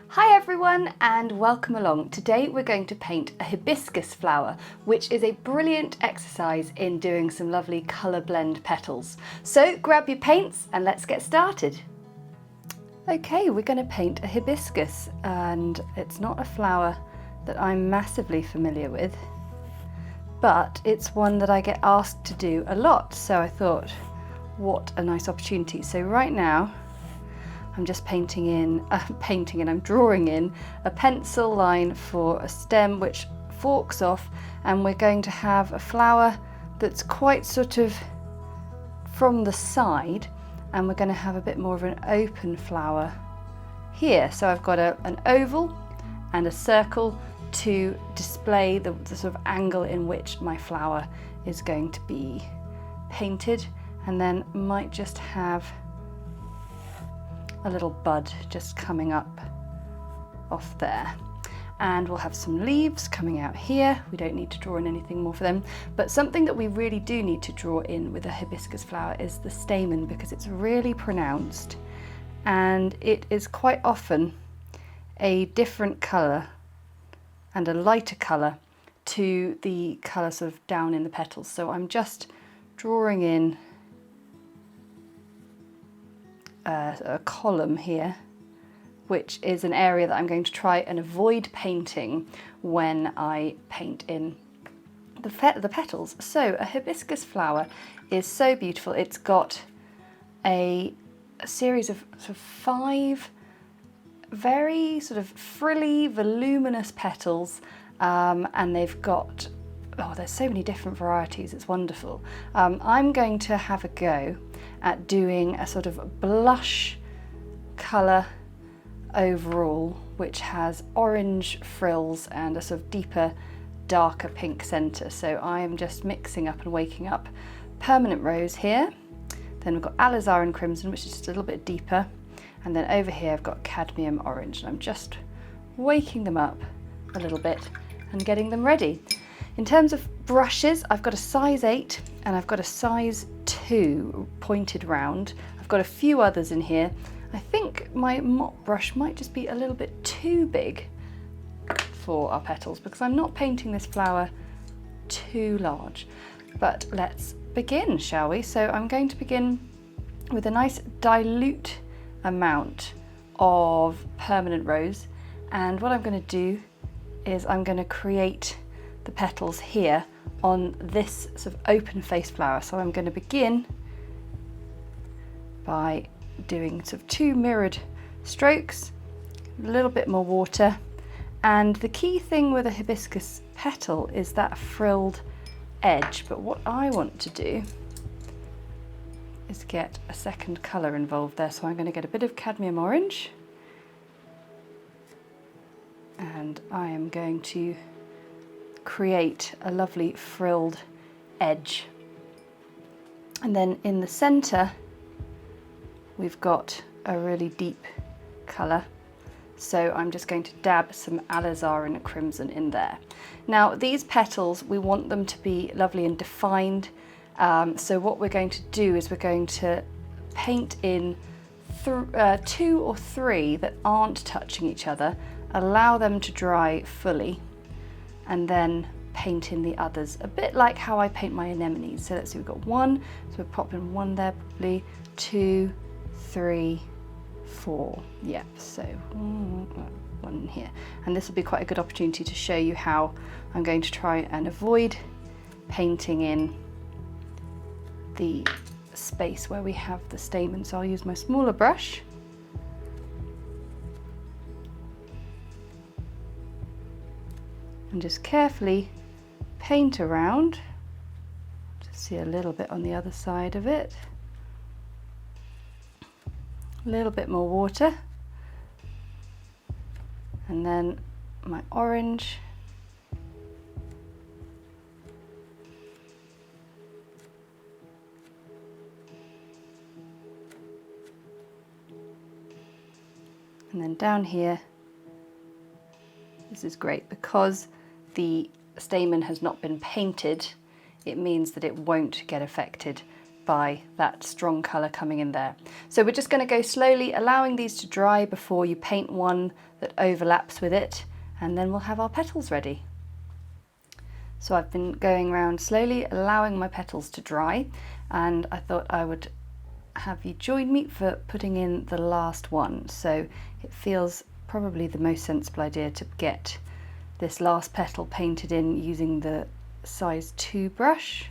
Hi everyone and welcome along. Today we're going to paint a hibiscus flower, which is a brilliant exercise in doing some lovely colour blend petals. So grab your paints and let's get started. Okay, we're going to paint a hibiscus, and it's not a flower that I'm massively familiar with, but it's one that I get asked to do a lot, so I thought what a nice opportunity. So right now I'm just I'm drawing in a pencil line for a stem which forks off, and we're going to have a flower that's quite sort of from the side, and we're going to have a bit more of an open flower here. So I've got an oval and a circle to display the sort of angle in which my flower is going to be painted, and then might just have a little bud just coming up off there. And we'll have some leaves coming out here. We don't need to draw in anything more for them, but something that we really do need to draw in with a hibiscus flower is the stamen, because it's really pronounced and it is quite often a different colour and a lighter colour to the colour sort of down in the petals. So I'm just drawing in a column here, which is an area that I'm going to try and avoid painting when I paint in the petals. So a hibiscus flower is so beautiful. It's got a series of sort of 5 very sort of frilly, voluminous petals, and they've got, there's so many different varieties, it's wonderful. I'm going to have a go at doing a sort of blush colour overall, which has orange frills and a sort of deeper, darker pink centre. So I am just mixing up and waking up permanent rose here. Then we've got Alizarin Crimson, which is just a little bit deeper. And then over here I've got Cadmium Orange, and I'm just waking them up a little bit and getting them ready. In terms of brushes, I've got a size 8 and I've got a size 2 pointed round. I've got a few others in here. I think my mop brush might just be a little bit too big for our petals, because I'm not painting this flower too large. But let's begin, shall we? So I'm going to begin with a nice dilute amount of permanent rose, and what I'm going to do is I'm going to create the petals here on this sort of open face flower. So I'm going to begin by doing sort of 2 mirrored strokes, a little bit more water, and the key thing with a hibiscus petal is that frilled edge. But what I want to do is get a second colour involved there, so I'm going to get a bit of cadmium orange, and I am going to create a lovely frilled edge. And then in the centre we've got a really deep colour, so I'm just going to dab some Alizarin Crimson in there. Now these petals, we want them to be lovely and defined, so what we're going to do is we're going to paint in 2 or 3 that aren't touching each other, allow them to dry fully, and then paint in the others, a bit like how I paint my anemones. So let's see, we've got 1, so we'll pop in 1 there, probably 2, 3, 4. Yep, so 1 here. And this will be quite a good opportunity to show you how I'm going to try and avoid painting in the space where we have the stamen. So I'll use my smaller brush and just carefully paint around. Just see a little bit on the other side of it. A little bit more water, and then my orange, and then down here. This is great because the stamen has not been painted. It means that it won't get affected by that strong colour coming in there. So we're just going to go slowly, allowing these to dry before you paint one that overlaps with it, and then we'll have our petals ready. So I've been going around slowly, allowing my petals to dry, and I thought I would have you join me for putting in the last one. So it feels probably the most sensible idea to get this last petal painted in using the size 2 brush.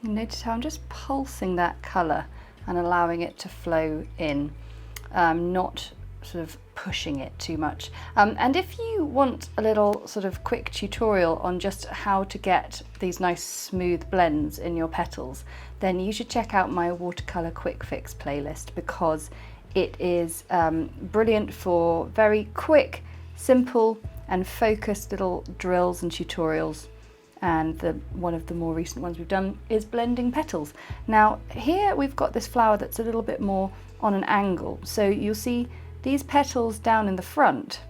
Notice how I'm just pulsing that colour and allowing it to flow in, not sort of pushing it too much. And if you want a little sort of quick tutorial on just how to get these nice smooth blends in your petals, then you should check out my Watercolour Quick Fix playlist, because it is brilliant for very quick, simple and focused little drills and tutorials. And one of the more recent ones we've done is blending petals. Now here we've got this flower that's a little bit more on an angle. So you'll see these petals down in the front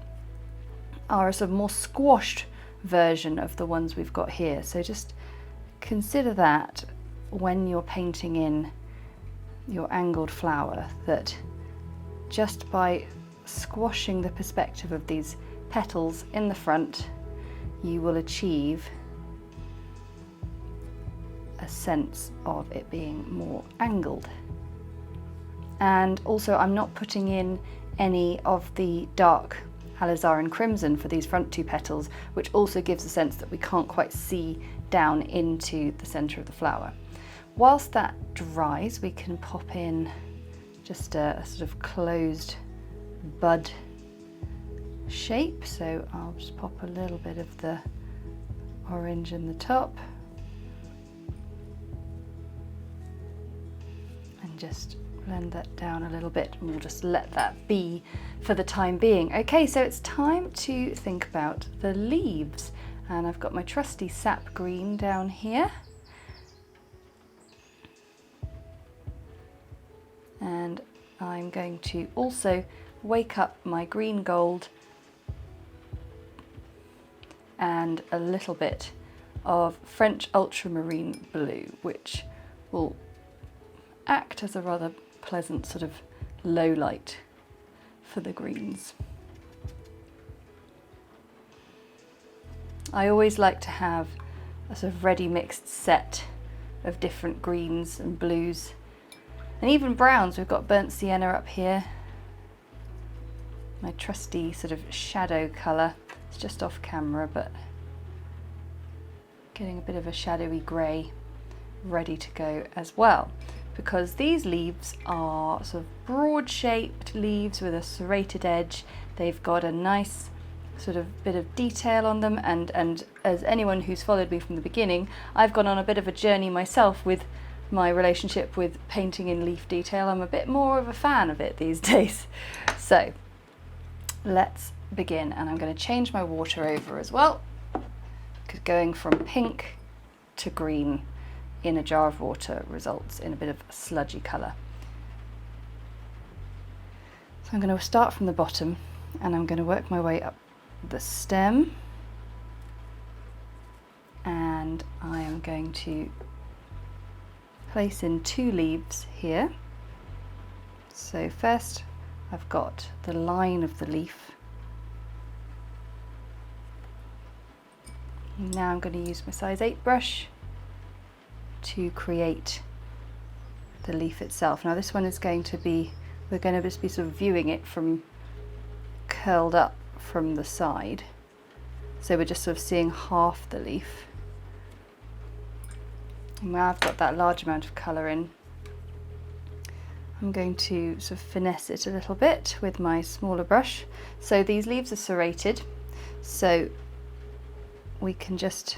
are a sort of more squashed version of the ones we've got here. So just consider that when you're painting in your angled flower, that just by squashing the perspective of these petals in the front, you will achieve a sense of it being more angled. And also I'm not putting in any of the dark Alizarin Crimson for these front 2 petals, which also gives a sense that we can't quite see down into the centre of the flower. Whilst that dries, we can pop in just a sort of closed bud shape. So I'll just pop a little bit of the orange in the top, just blend that down a little bit, and we'll just let that be for the time being. Okay, so it's time to think about the leaves, and I've got my trusty Sap Green down here, and I'm going to also wake up my green gold and a little bit of French Ultramarine blue, which will act as a rather pleasant sort of low light for the greens. I always like to have a sort of ready mixed set of different greens and blues and even browns. We've got burnt sienna up here, my trusty sort of shadow colour. It's just off camera, but getting a bit of a shadowy grey ready to go as well, because these leaves are sort of broad shaped leaves with a serrated edge. They've got a nice sort of bit of detail on them, and as anyone who's followed me from the beginning, I've gone on a bit of a journey myself with my relationship with painting in leaf detail. I'm a bit more of a fan of it these days. So let's begin, and I'm going to change my water over as well, because going from pink to green in a jar of water results in a bit of a sludgy colour. So I'm going to start from the bottom, and I'm going to work my way up the stem, and I am going to place in 2 leaves here. So first I've got the line of the leaf. Now I'm going to use my size 8 brush to create the leaf itself. Now this one is going to be, we're going to just be sort of viewing it from curled up from the side, so we're just sort of seeing half the leaf. And now I've got that large amount of colour in, I'm going to sort of finesse it a little bit with my smaller brush. So these leaves are serrated, so we can just,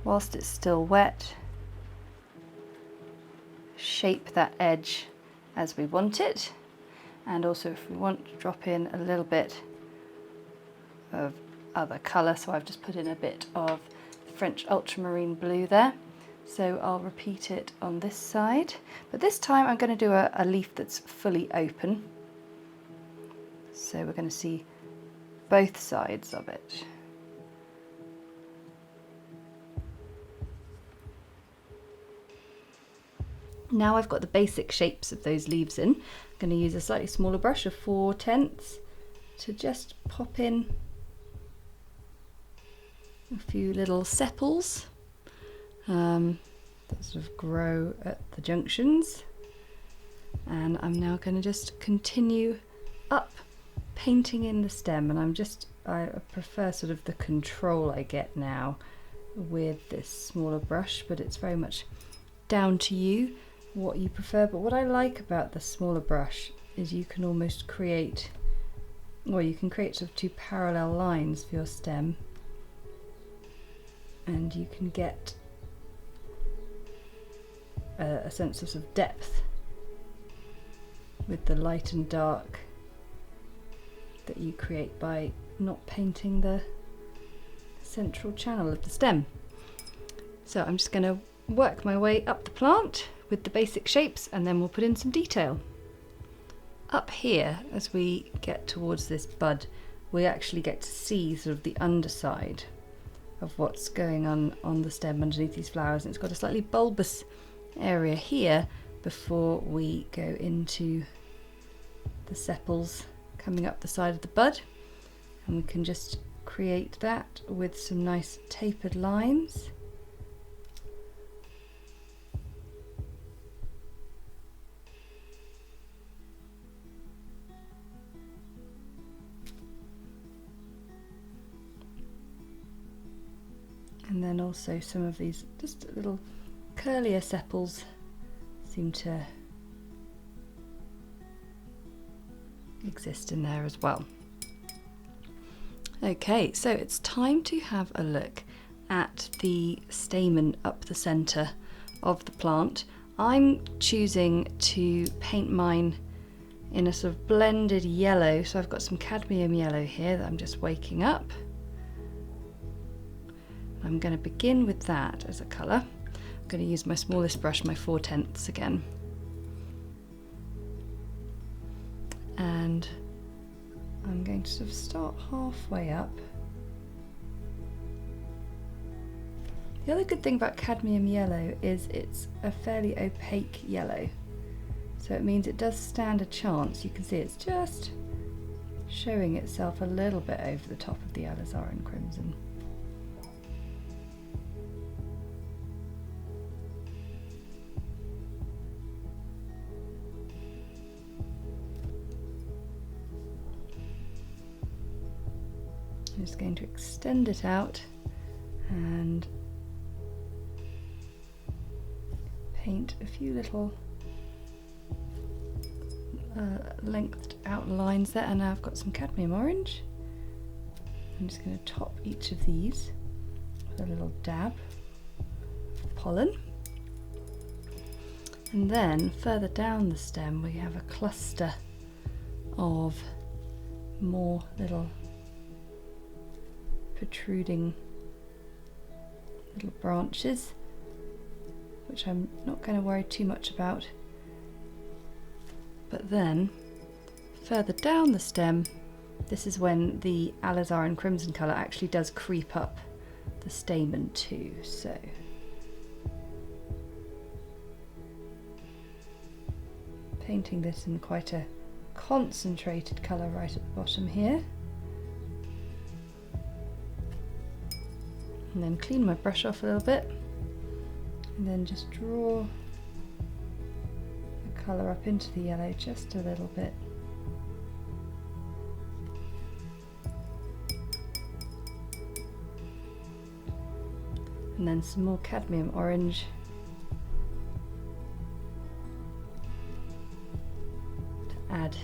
whilst it's still wet, shape that edge as we want it. And also if we want to drop in a little bit of other colour, so I've just put in a bit of French ultramarine blue there. So I'll repeat it on this side, but this time I'm going to do a leaf that's fully open. So we're going to see both sides of it. Now I've got the basic shapes of those leaves in. I'm going to use a slightly smaller brush of 4/10 to just pop in a few little sepals that sort of grow at the junctions. And I'm now going to just continue up, painting in the stem, and I prefer sort of the control I get now with this smaller brush, but it's very much down to you what you prefer. But what I like about the smaller brush is you can almost create, or you can create sort of two parallel lines for your stem, and you can get a sense of sort of depth with the light and dark that you create by not painting the central channel of the stem. So I'm just going to work my way up the plant with the basic shapes, and then we'll put in some detail. Up here, as we get towards this bud, we actually get to see sort of the underside of what's going on the stem underneath these flowers, and it's got a slightly bulbous area here before we go into the sepals coming up the side of the bud, and we can just create that with some nice tapered lines. And then also some of these just little curlier sepals seem to exist in there as well. Okay, so it's time to have a look at the stamen up the centre of the plant. I'm choosing to paint mine in a sort of blended yellow, so I've got some cadmium yellow here that I'm just waking up. I'm going to begin with that as a colour. I'm going to use my smallest brush, my 4/10 again. And I'm going to sort of start halfway up. The other good thing about cadmium yellow is it's a fairly opaque yellow. So it means it does stand a chance. You can see it's just showing itself a little bit over the top of the Alizarin Crimson. I'm just going to extend it out and paint a few little lengthed out lines there, and now I've got some cadmium orange. I'm just going to top each of these with a little dab of pollen, and then further down the stem we have a cluster of more little protruding little branches, which I'm not going to worry too much about. But then further down the stem, this is when the Alizarin Crimson colour actually does creep up the stamen too. So painting this in quite a concentrated colour right at the bottom here. And then clean my brush off a little bit, and then just draw the colour up into the yellow just a little bit. And then some more cadmium orange to add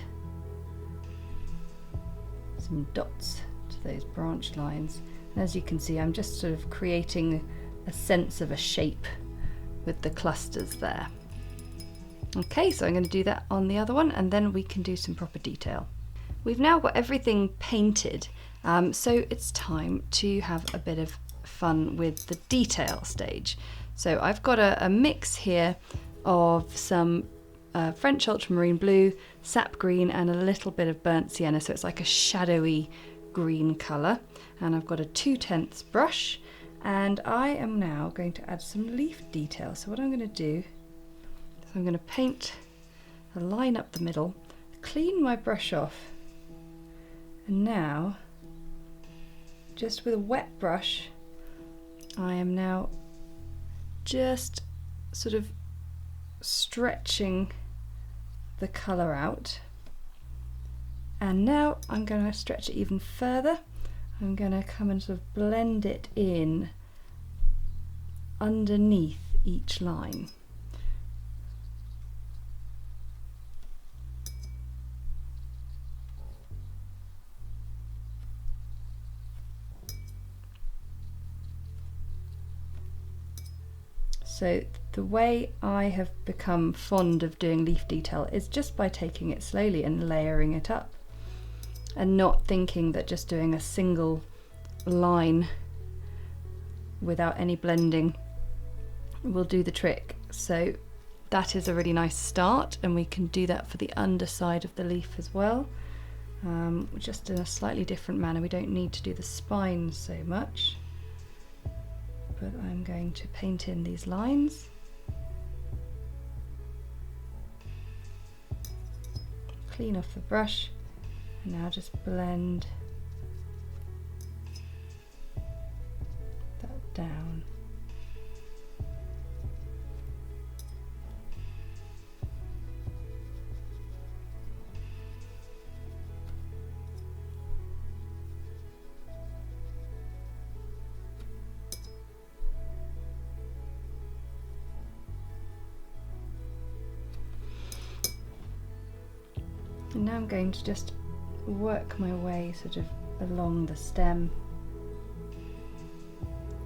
some dots to those branch lines. And as you can see, I'm just sort of creating a sense of a shape with the clusters there. Okay, so I'm going to do that on the other one, and then we can do some proper detail. We've now got everything painted, so it's time to have a bit of fun with the detail stage. So I've got a mix here of some French ultramarine blue, sap green, and a little bit of burnt sienna, so it's like a shadowy green colour. And I've got a 2/10 brush, and I am now going to add some leaf detail. So what I'm going to do is I'm going to paint a line up the middle, clean my brush off, and now just with a wet brush I am now just sort of stretching the colour out, and now I'm going to stretch it even further. I'm going to come and sort of blend it in underneath each line. So the way I have become fond of doing leaf detail is just by taking it slowly and layering it up, and not thinking that just doing a single line without any blending will do the trick. So that is a really nice start, and we can do that for the underside of the leaf as well, just in a slightly different manner. We don't need to do the spine so much, but I'm going to paint in these lines. Clean off the brush, and now just blend that down. And now I'm going to just work my way sort of along the stem,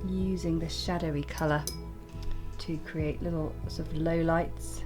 using this shadowy colour to create little sort of low lights.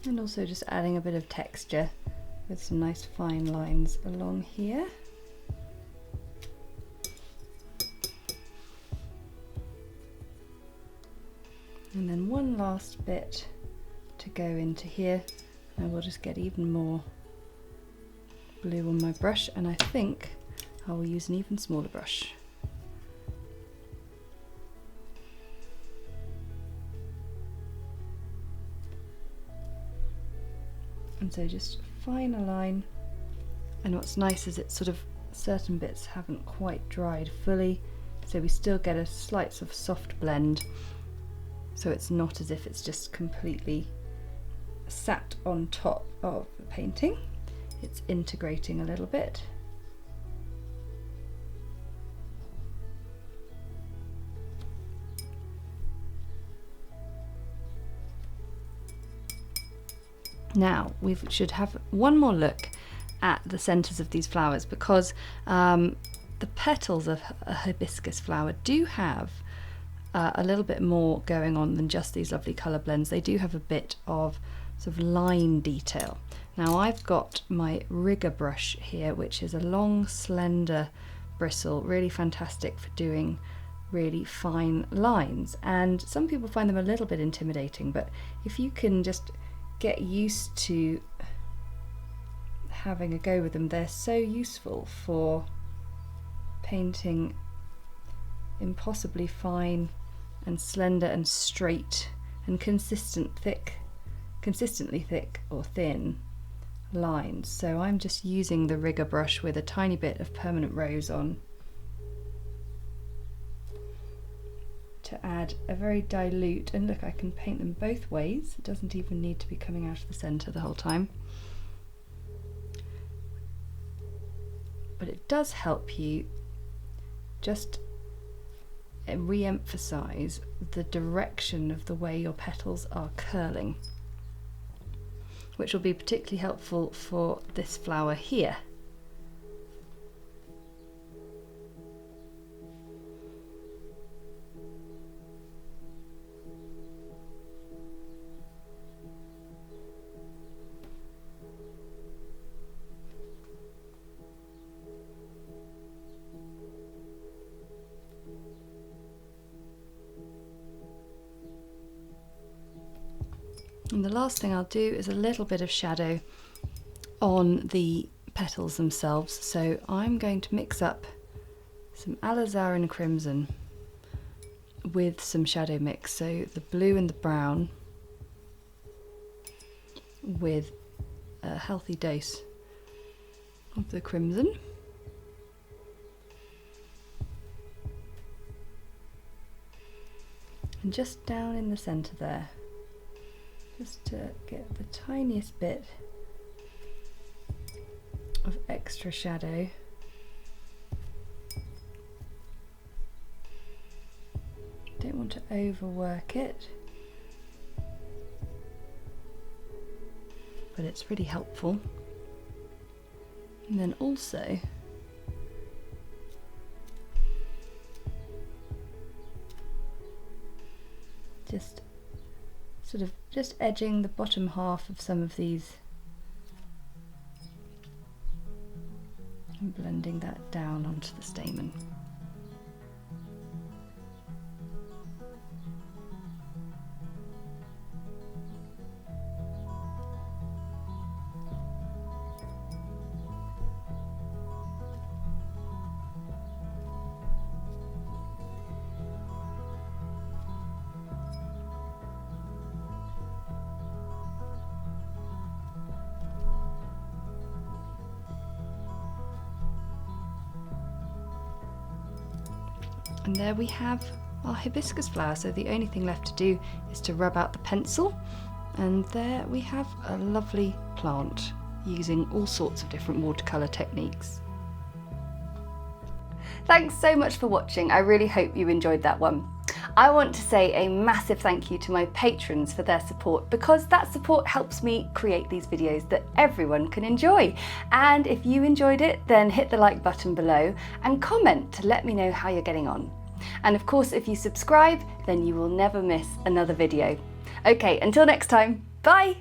And also just adding a bit of texture with some nice fine lines along here. And then one last bit to go into here, and I will just get even more blue on my brush, and I think I will use an even smaller brush. And so just fine a line, and what's nice is it's sort of certain bits haven't quite dried fully, so we still get a slight sort of soft blend, so it's not as if it's just completely sat on top of the painting. It's integrating a little bit. Now we should have one more look at the centres of these flowers, because the petals of a hibiscus flower do have a little bit more going on than just these lovely colour blends. They do have a bit of sort of line detail. Now I've got my rigger brush here, which is a long slender bristle, really fantastic for doing really fine lines, and some people find them a little bit intimidating, but if you can just get used to having a go with them, they're so useful for painting impossibly fine and slender and straight and consistently thick or thin lines. So I'm just using the rigger brush with a tiny bit of permanent rose on to add a very dilute, and look, I can paint them both ways. It doesn't even need to be coming out of the center the whole time. But it does help you just re-emphasize the direction of the way your petals are curling, which will be particularly helpful for this flower here. And the last thing I'll do is a little bit of shadow on the petals themselves. So I'm going to mix up some Alizarin Crimson with some shadow mix. So the blue and the brown with a healthy dose of the crimson. And just down in the center there, just to get the tiniest bit of extra shadow. Don't want to overwork it, but it's really helpful. And then also just edging the bottom half of some of these and blending that down onto the stamen. And there we have our hibiscus flower. So the only thing left to do is to rub out the pencil, and there we have a lovely plant using all sorts of different watercolour techniques. Thanks so much for watching. I really hope you enjoyed that one. I want to say a massive thank you to my patrons for their support, because that support helps me create these videos that everyone can enjoy. And if you enjoyed it, then hit the like button below and comment to let me know how you're getting on. And of course, if you subscribe, then you will never miss another video. Okay, until next time, bye!